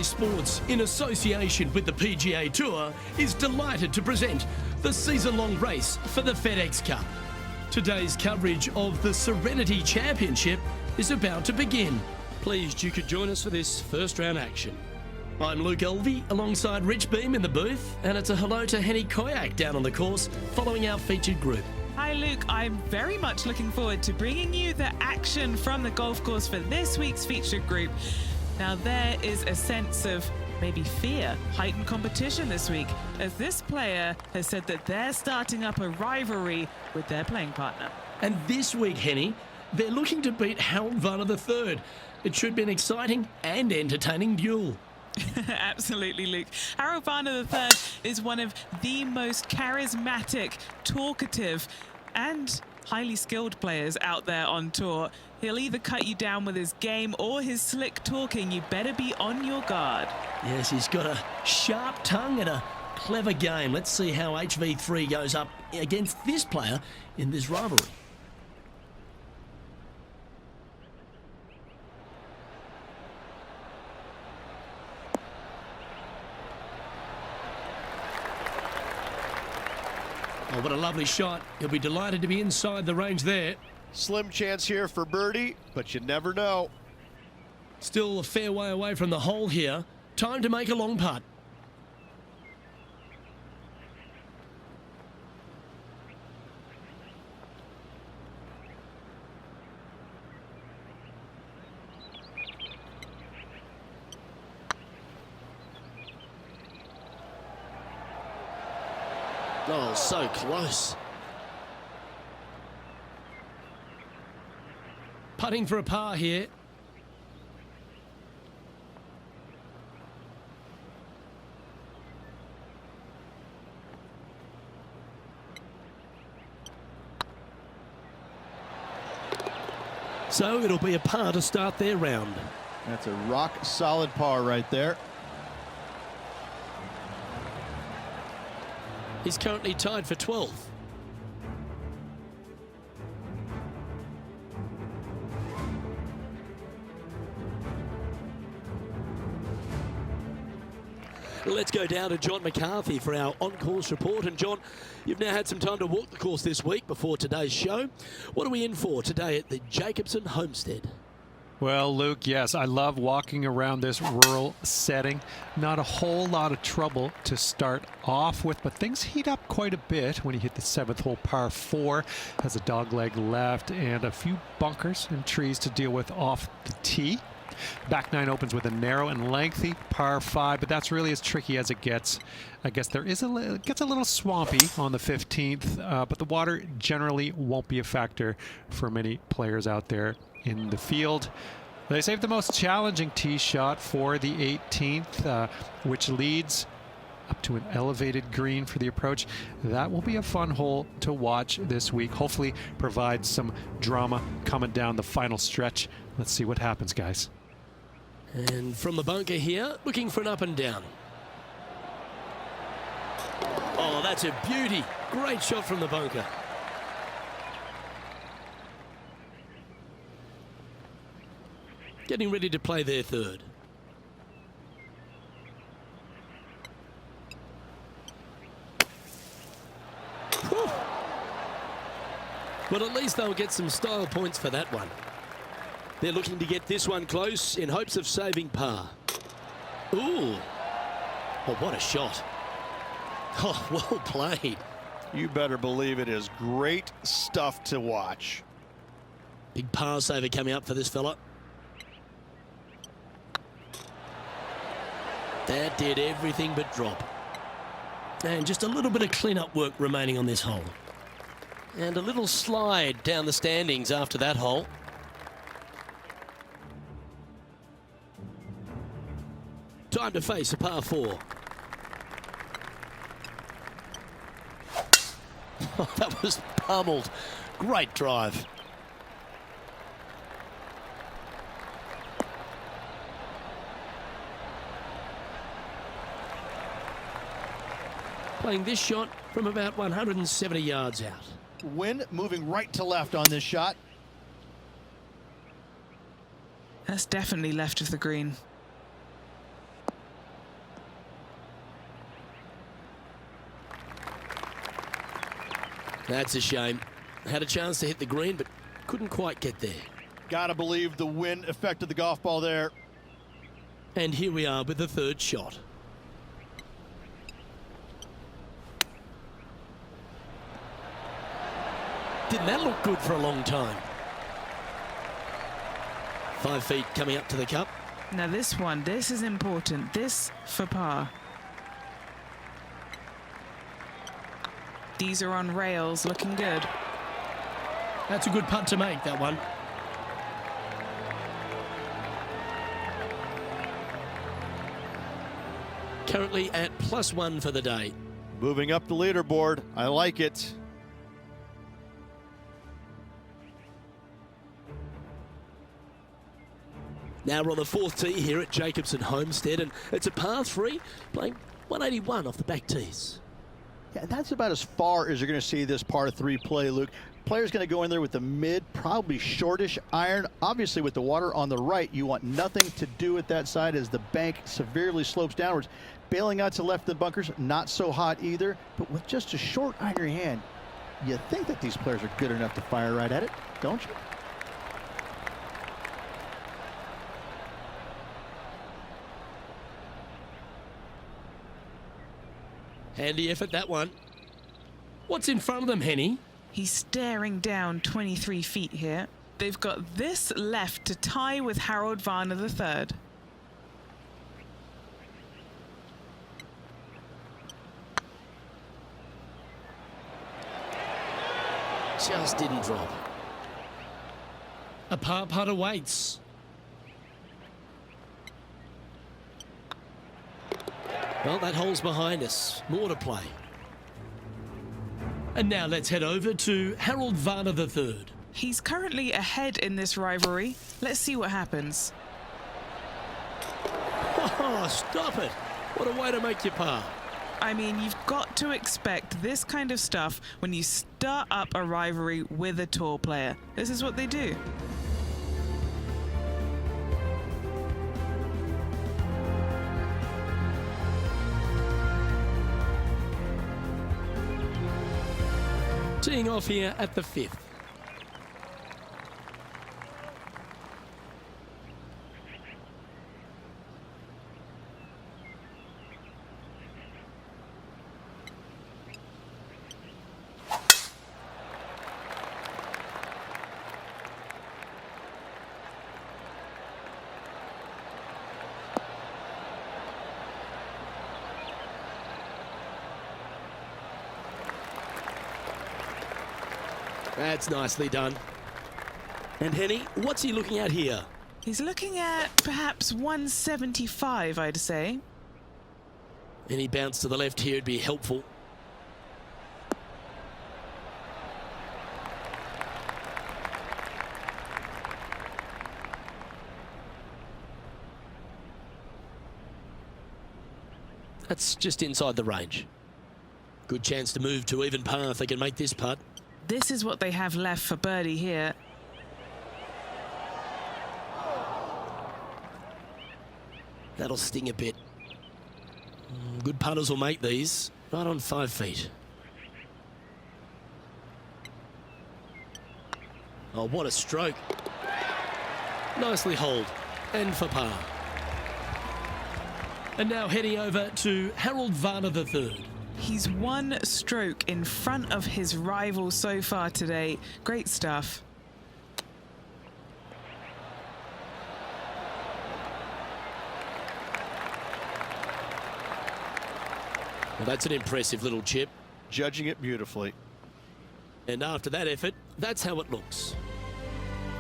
Sports, in association with the PGA Tour, is delighted to present the season-long race for the FedEx Cup. Today's coverage of the Serenity Championship is about to begin. Pleased you could join us for this first round action. I'm Luke Elvey alongside Rich Beam in the booth, and it's a hello to Henny Koyak down on the course following our featured group. Hi Luke, I'm very much looking forward to bringing you the action from the golf course for this week's featured group. Now there is a sense of maybe fear, heightened competition this week, as this player has said that they're starting up a rivalry with their playing partner. And this week, Henny, they're looking to beat Harold Varner III. It should be an exciting and entertaining duel. Absolutely, Luke. Harold Varner III is one of the most charismatic, talkative, and highly skilled players out there on tour. He'll either cut you down with his game or his slick talking. You better be on your guard. Yes, he's got a sharp tongue and a clever game. Let's see how HV3 goes up against this player in this rivalry. Oh, what a lovely shot. He'll be delighted to be inside the range there. Slim chance here for birdie, but you never know. Still a fair way away from the hole here. Time to make a long putt. Oh, so close. Putting for a par here. So it'll be a par to start their round. That's a rock solid par right there. He's currently tied for 12th. Let's go down to John McCarthy for our on-course report. And John, you've now had some time to walk the course this week before today's show. What are we in for today at the Jacobson Homestead? Well, Luke, yes, I love walking around this rural setting. Not a whole lot of trouble to start off with, but things heat up quite a bit when you hit the 7th hole, par 4. Has a dogleg left and a few bunkers and trees to deal with off the tee. Back 9 opens with a narrow and lengthy par 5, but that's really as tricky as it gets. I guess there is it gets a little swampy on the 15th, but the water generally won't be a factor for many players out there in the field. They saved the most challenging tee shot for the 18th, which leads up to an elevated green for the approach. That will be a fun hole to watch this week. Hopefully provide some drama coming down the final stretch. Let's see what happens, guys. And from the bunker here, looking for an up and down. Oh, that's a beauty. Great shot from the bunker. Getting ready to play their third. Whew. Well, at least they'll get some style points for that one. They're looking to get this one close in hopes of saving par. Ooh. Oh, what a shot. Oh, well played. You better believe it is great stuff to watch. Big par saver coming up for this fella. That did everything but drop. And just a little bit of clean-up work remaining on this hole. And a little slide down the standings after that hole. Time to face a par 4. Oh, that was pummeled. Great drive. Playing this shot from about 170 yards out. Wind moving right to left on this shot. That's definitely left of the green. That's a shame. Had a chance to hit the green, but couldn't quite get there. Gotta believe the wind affected the golf ball there. And here we are with the third shot. Didn't that look good for a long time? 5 feet coming up to the cup. Now this is important. This for par. These are on rails, looking good. That's a good putt to make, that one. Currently at +1 for the day. Moving up the leaderboard. I like it. Now we're on the fourth tee here at Jacobson Homestead, and it's a par 3, playing 181 off the back tees. Yeah, that's about as far as you're going to see this par 3 play, Luke. Player's going to go in there with the mid, probably shortish iron. Obviously, with the water on the right, you want nothing to do with that side as the bank severely slopes downwards. Bailing out to left of the bunkers, not so hot either. But with just a short iron in your hand, you think that these players are good enough to fire right at it, don't you? Handy effort, that one. What's in front of them, Henny? He's staring down 23 feet here. They've got this left to tie with Harold Varner III. Just didn't drop. A par putt awaits. Well, that hole's behind us. More to play. And now let's head over to Harold Varner III. He's currently ahead in this rivalry. Let's see what happens. Oh, stop it. What a way to make your par. I mean, you've got to expect this kind of stuff when you start up a rivalry with a tour player. This is what they do. Teeing off here at the 5th. That's nicely done. And Henny, what's he looking at here? He's looking at perhaps 175, I'd say. Any bounce to the left here would be helpful. That's just inside the range. Good chance to move to even par if they can make this putt. This is what they have left for birdie here. That'll sting a bit. Good putters will make these. Right on 5 feet. Oh, what a stroke. Nicely holed. And for par. And now heading over to Harold Varner III. He's one stroke in front of his rival so far today. Great stuff. Well, that's an impressive little chip. Judging it beautifully. And after that effort, that's how it looks.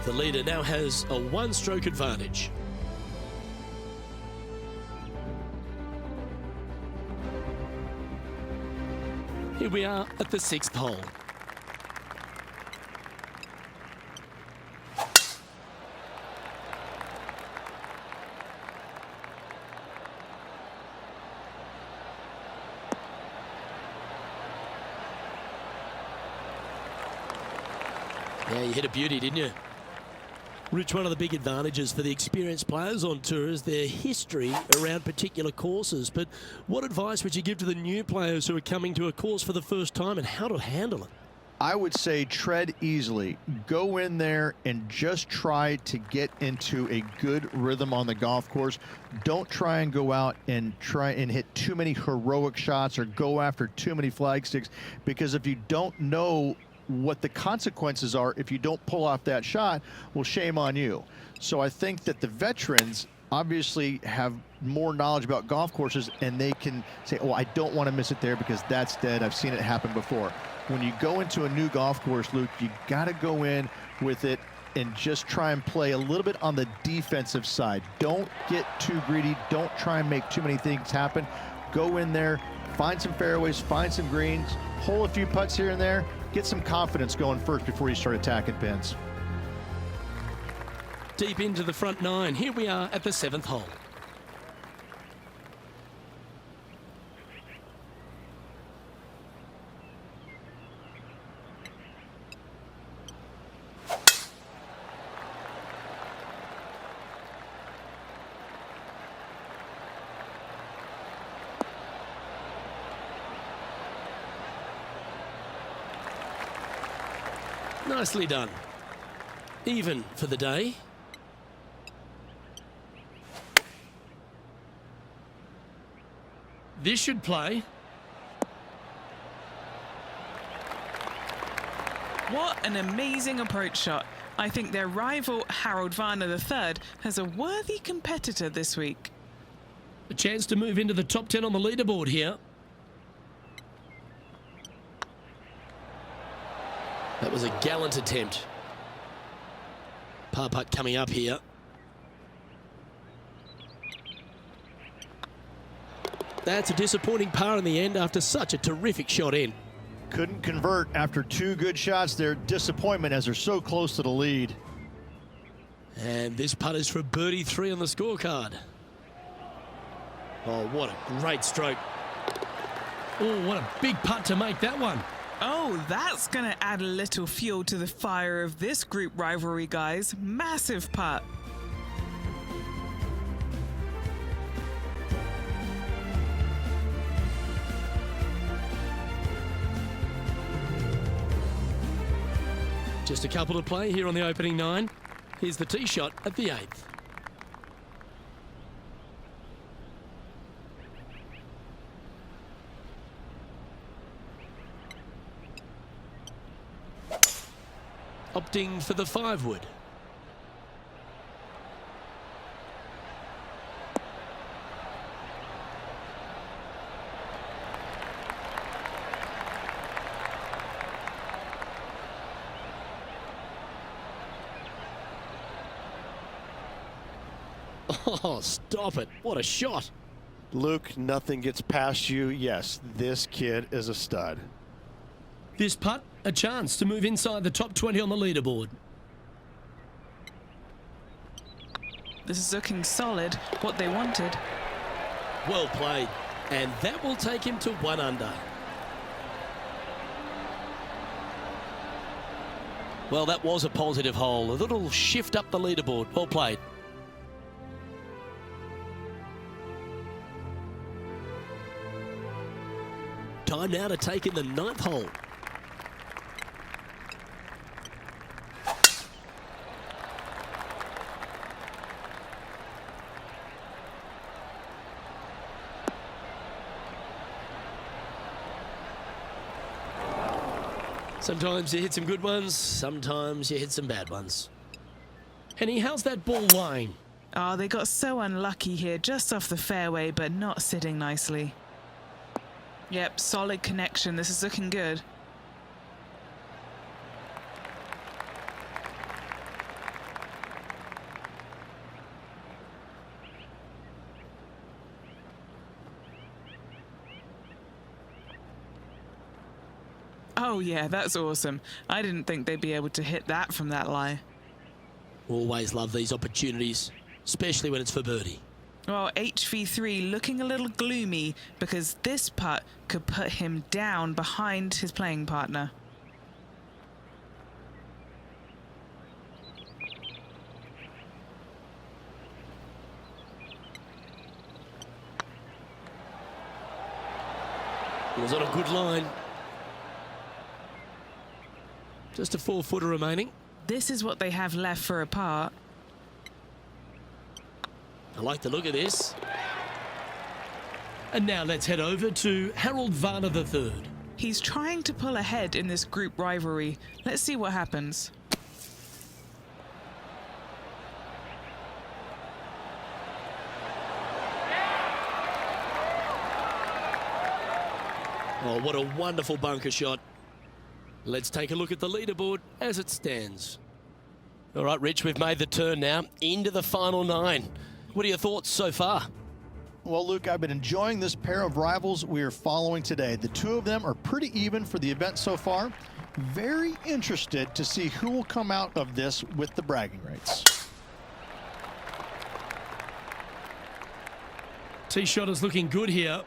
The leader now has a one-stroke advantage. Here we are at the 6th hole. Yeah, you hit a beauty, didn't you? Rich, one of the big advantages for the experienced players on tour is their history around particular courses. But what advice would you give to the new players who are coming to a course for the first time and how to handle it? I would say tread easily. Go in there and just try to get into a good rhythm on the golf course. Don't try and go out and hit too many heroic shots or go after too many flag sticks, because if you don't know what the consequences are if you don't pull off that shot, well, shame on you. So I think that the veterans obviously have more knowledge about golf courses, and they can say, oh, I don't want to miss it there because that's dead. I've seen it happen before. When you go into a new golf course, Luke, you got to go in with it and just try and play a little bit on the defensive side. Don't get too greedy. Don't try and make too many things happen. Go in there, find some fairways, find some greens, hole a few putts here and there, get some confidence going first before you start attacking pins. Deep into the front nine. Here we are at the 7th hole. Nicely done. Even for the day. This should play. What an amazing approach shot. I think their rival Harold Varner III has a worthy competitor this week. A chance to move into the top 10 on the leaderboard here. That was a gallant attempt. Par putt coming up here. That's a disappointing par in the end after such a terrific shot in. Couldn't convert after two good shots there. Disappointment as they're so close to the lead. And this putt is for birdie 3 on the scorecard. Oh, what a great stroke. Oh, what a big putt to make that one. Oh, that's going to add a little fuel to the fire of this group rivalry, guys. Massive putt. Just a couple to play here on the opening 9. Here's the tee shot at the 8th. Opting for the 5-wood. Oh, stop it. What a shot. Luke, nothing gets past you. Yes, this kid is a stud. This putt, a chance to move inside the top 20 on the leaderboard. This is looking solid, what they wanted. Well played. And that will take him to 1 under. Well, that was a positive hole. A little shift up the leaderboard. Well played. Time now to take in the 9th hole. Sometimes you hit some good ones, sometimes you hit some bad ones. Henny, how's that ball lying? Oh, they got so unlucky here, just off the fairway, but not sitting nicely. Yep, solid connection. This is looking good. Oh yeah, that's awesome. I didn't think they'd be able to hit that from that lie. Always love these opportunities, especially when it's for birdie. Well, HV3 looking a little gloomy because this putt could put him down behind his playing partner. It was on a good line. Just a 4-footer remaining. This is what they have left for a par. I like the look of this. And now let's head over to Harold Varner III. He's trying to pull ahead in this group rivalry. Let's see what happens. Oh, what a wonderful bunker shot. Let's take a look at the leaderboard as it stands. All right, Rich, we've made the turn now into the final 9. What are your thoughts so far? Well, Luke, I've been enjoying this pair of rivals we are following today. The two of them are pretty even for the event so far. Very interested to see who will come out of this with the bragging rights. Tee shot is looking good here.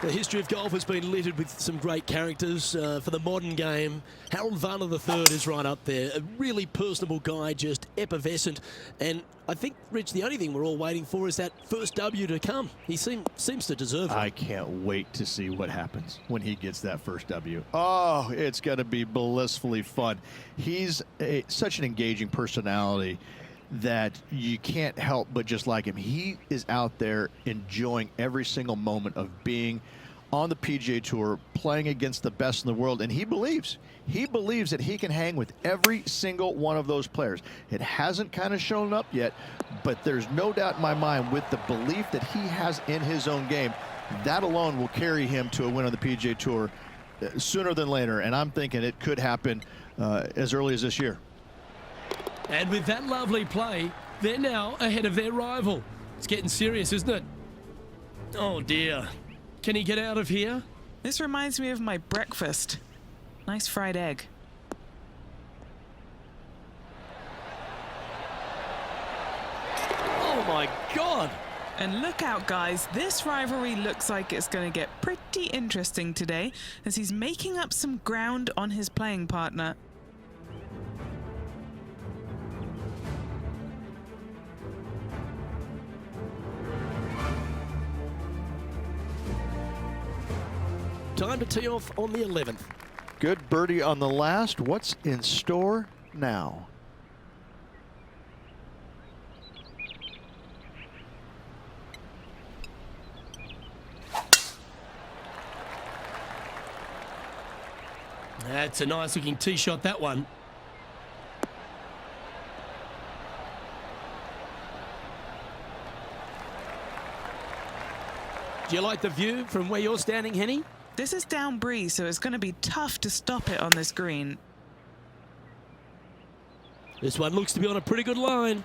The history of golf has been littered with some great characters for the modern game. Harold Varner III is right up there. A really personable guy, just effervescent. And I think, Rich, the only thing we're all waiting for is that first W to come. He seems to deserve it. I can't wait to see what happens when he gets that first W. Oh, it's going to be blissfully fun. He's such an engaging personality that you can't help but just like him. He is out there enjoying every single moment of being on the PGA Tour, playing against the best in the world, and he believes that he can hang with every single one of those players. It hasn't kind of shown up yet, but there's no doubt in my mind with the belief that he has in his own game, that alone will carry him to a win on the PGA Tour sooner than later, and I'm thinking it could happen as early as this year. And with that lovely play, they're now ahead of their rival. It's getting serious, isn't it? Oh, dear. Can he get out of here? This reminds me of my breakfast. Nice fried egg. Oh, my God. And look out, guys. This rivalry looks like it's going to get pretty interesting today as he's making up some ground on his playing partner. Time to tee off on the 11th. Good birdie on the last. What's in store now? That's a nice looking tee shot, that one. Do you like the view from where you're standing, Henny? This is down breeze, so it's going to be tough to stop it on this green. This one looks to be on a pretty good line.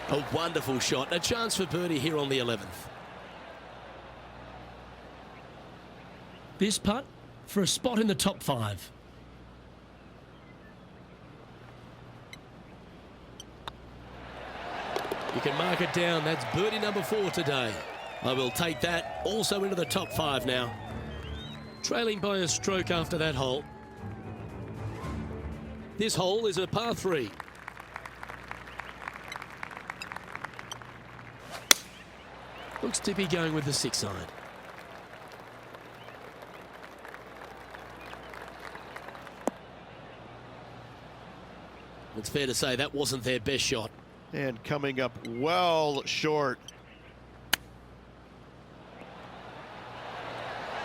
A wonderful shot. A chance for birdie here on the 11th. This putt for a spot in the top 5. You can mark it down. That's birdie number 4 today. I will take that also into the top 5 now. Trailing by a stroke after that hole. This hole is a par 3. Looks to be going with the 6 iron. It's fair to say that wasn't their best shot. And coming up well short.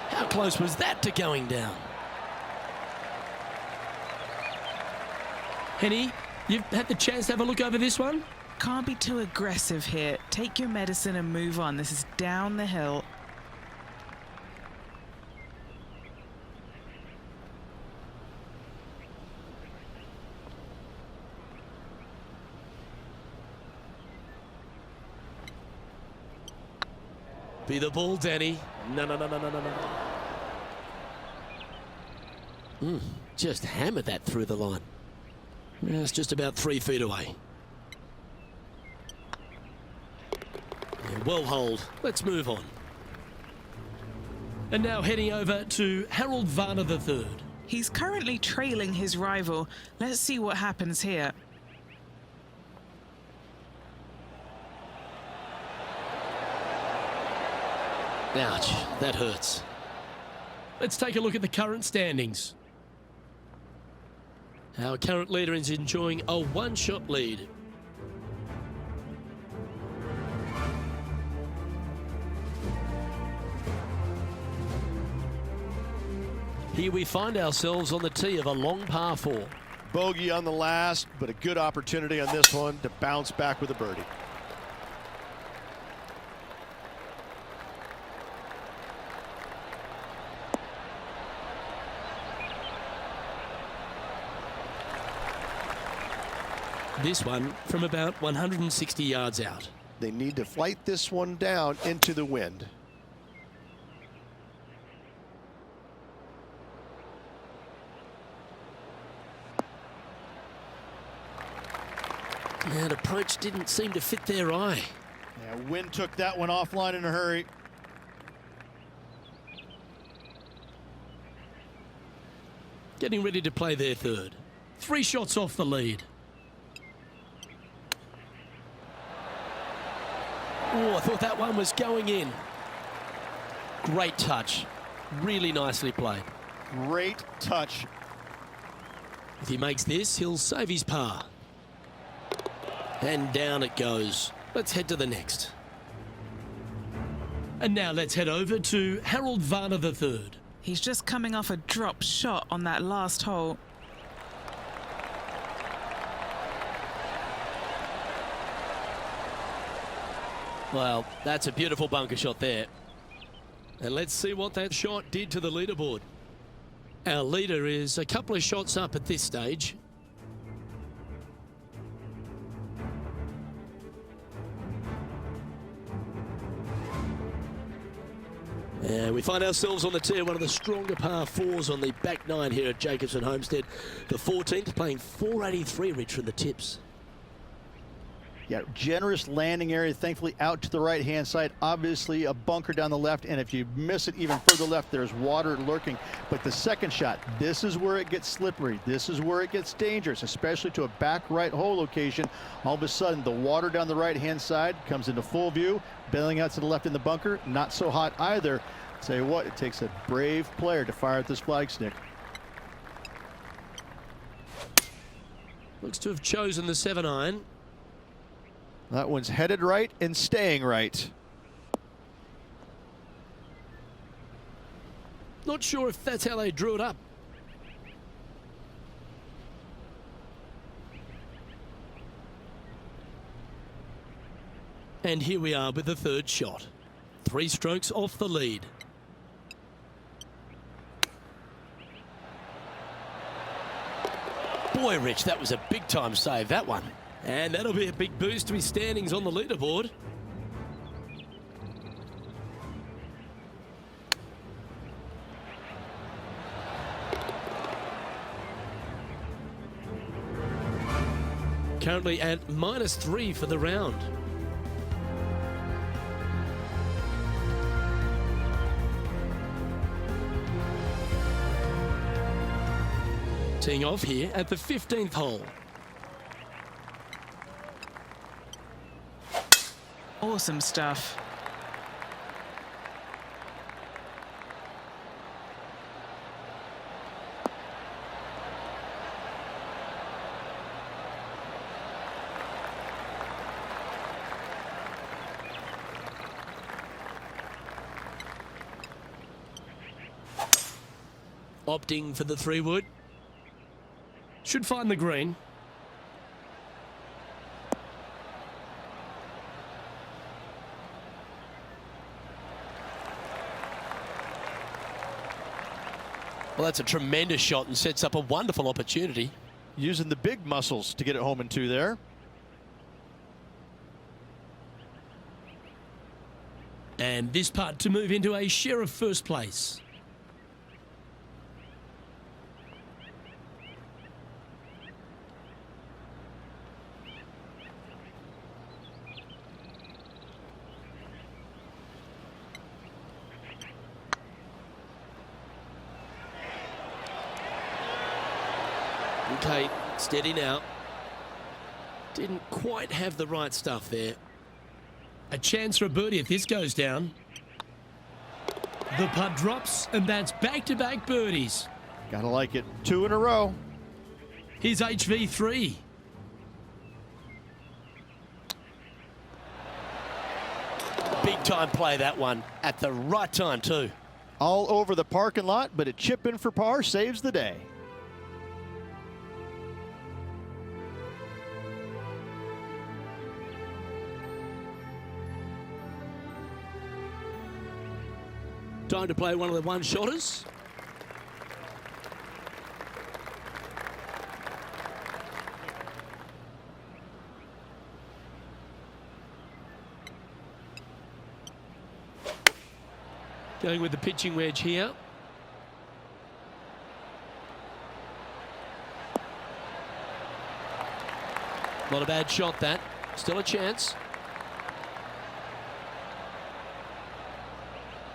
How close was that to going down? Henny, you've had the chance to have a look over this one? Can't be too aggressive here. Take your medicine and move on. This is down the hill. Be the ball, Danny. No. Just hammered that through the line. It's just about 3 feet away. Yeah, well holed. Let's move on. And now heading over to Harold Varner III. He's currently trailing his rival. Let's see what happens here. Ouch, that hurts. Let's take a look at the current standings. Our current leader is enjoying a one-shot lead. Here we find ourselves on the tee of a long par 4. Bogey on the last, but a good opportunity on this one to bounce back with a birdie. This one from about 160 yards out. They need to flight this one down into the wind. And approach didn't seem to fit their eye. Yeah, wind took that one offline in a hurry. Getting ready to play their third. 3 shots off the lead. Oh, I thought that one was going in. Great touch. Really nicely played. Great touch. If he makes this, he'll save his par. And down it goes. Let's head to the next. And now let's head over to Harold Varner III. He's just coming off a drop shot on that last hole. Well, that's a beautiful bunker shot there. And let's see what that shot did to the leaderboard. Our leader is a couple of shots up at this stage. And we find ourselves on the tee, one of the stronger par 4s on the back 9 here at Jacobson Homestead. The 14th playing 483, Rich, from the tips. Yeah, generous landing area, thankfully out to the right-hand side. Obviously a bunker down the left, and if you miss it even further left, there's water lurking. But the second shot, this is where it gets slippery. This is where it gets dangerous, especially to a back right hole location. All of a sudden, the water down the right-hand side comes into full view, bailing out to the left in the bunker. Not so hot either. Tell you what, it takes a brave player to fire at this flagstick. Looks to have chosen the 7-iron. That one's headed right and staying right. Not sure if that's how they drew it up. And here we are with the third shot. 3 strokes off the lead. Boy, Rich, that was a big time save, that one. And that'll be a big boost to his standings on the leaderboard. Currently at -3 for the round. Teeing off here at the 15th hole. Awesome stuff. Opting for the 3-wood. Should find the green. Well, that's a tremendous shot and sets up a wonderful opportunity. Using the big muscles to get it home in 2 there. And this putt to move into a share of first place. Okay, steady now. Didn't quite have the right stuff there. A chance for a birdie if this goes down. The putt drops, and that's back-to-back birdies. Gotta like it. 2 in a row. Here's HV3. Big time play, that one. At the right time, too. All over the parking lot, but a chip in for par saves the day. Time to play one of the one-shotters. Going with the pitching wedge here. Not a bad shot, that. Still a chance.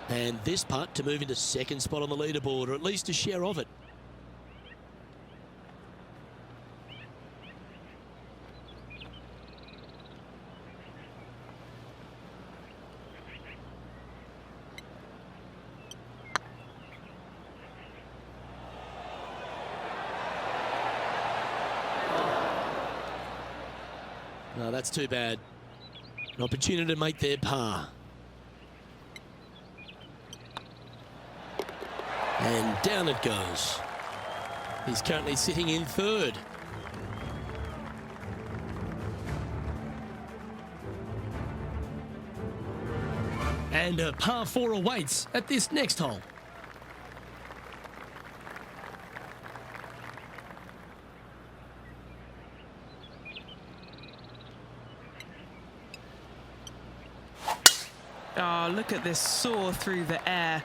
And this putt to move into second spot on the leaderboard, or at least a share of it. No, that's too bad. An opportunity to make their par. And down it goes. He's currently sitting in third. And a par 4 awaits at this next hole. Oh, look at this soar through the air.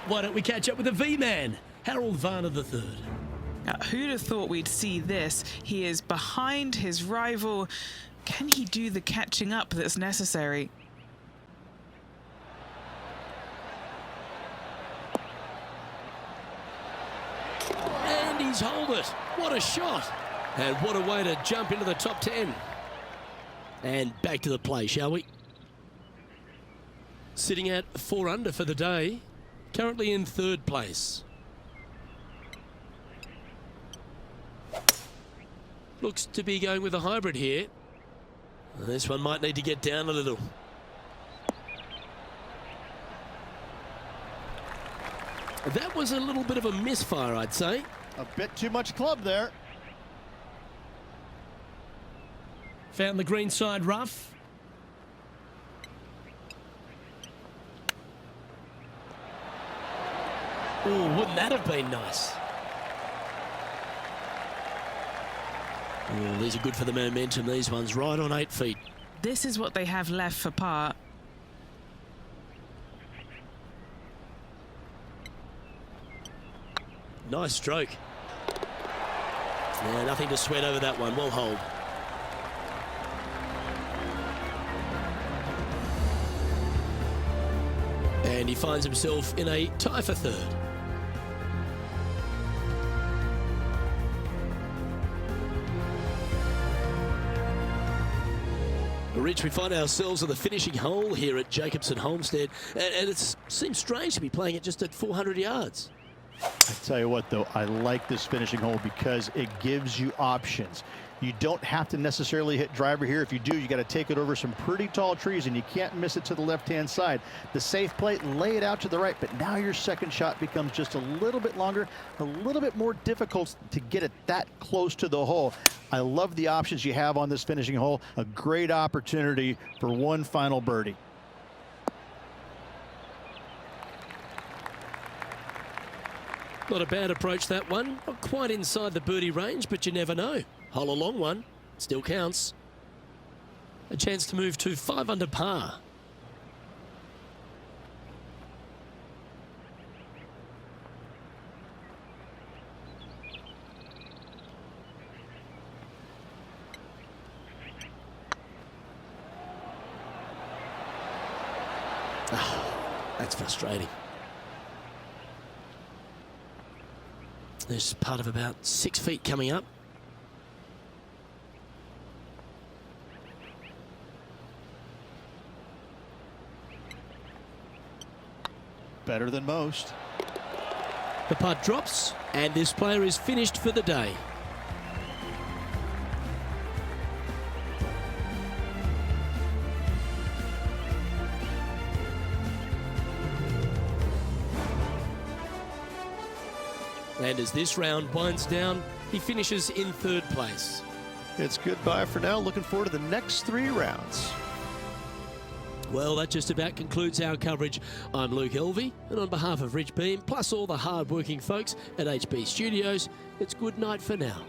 Why don't we catch up with the V-Man, Harold Varner III. Now, who'd have thought we'd see this? He is behind his rival. Can he do the catching up that's necessary? And he's holed it. What a shot. And what a way to jump into the top 10. And back to the play, shall we? Sitting at 4 under for the day. Currently in third place. Looks to be going with a hybrid here. This one might need to get down a little. That was a little bit of a misfire, I'd say. A bit too much club there. Found the green side rough. Oh, wouldn't that have been nice? Oh, these are good for the momentum, these ones, right on 8 feet. This is what they have left for par. Nice stroke. Yeah, nothing to sweat over that one. Well hold. And he finds himself in a tie for third. Rich, we find ourselves on the finishing hole here at Jacobson Homestead, and it seems strange to be playing it just at 400 yards. I tell you what, though, I like this finishing hole because it gives you options. You don't have to necessarily hit driver here. If you do, you got to take it over some pretty tall trees, and you can't miss it to the left-hand side. The safe play, lay it out to the right, but now your second shot becomes just a little bit longer, a little bit more difficult to get it that close to the hole. I love the options you have on this finishing hole. A great opportunity for one final birdie. Not a bad approach, that one. Not quite inside the birdie range, but you never know. Hole a long one. Still counts. A chance to move to 5 under par. Oh, that's frustrating. There's part of about 6 feet coming up. Better than most. The putt drops, and this player is finished for the day. And as this round winds down, he finishes in 3rd place. It's goodbye for now. Looking forward to the next 3 rounds. Well, that just about concludes our coverage. I'm Luke Elvey, and on behalf of Rich Beam, plus all the hard-working folks at HB Studios, it's good night for now.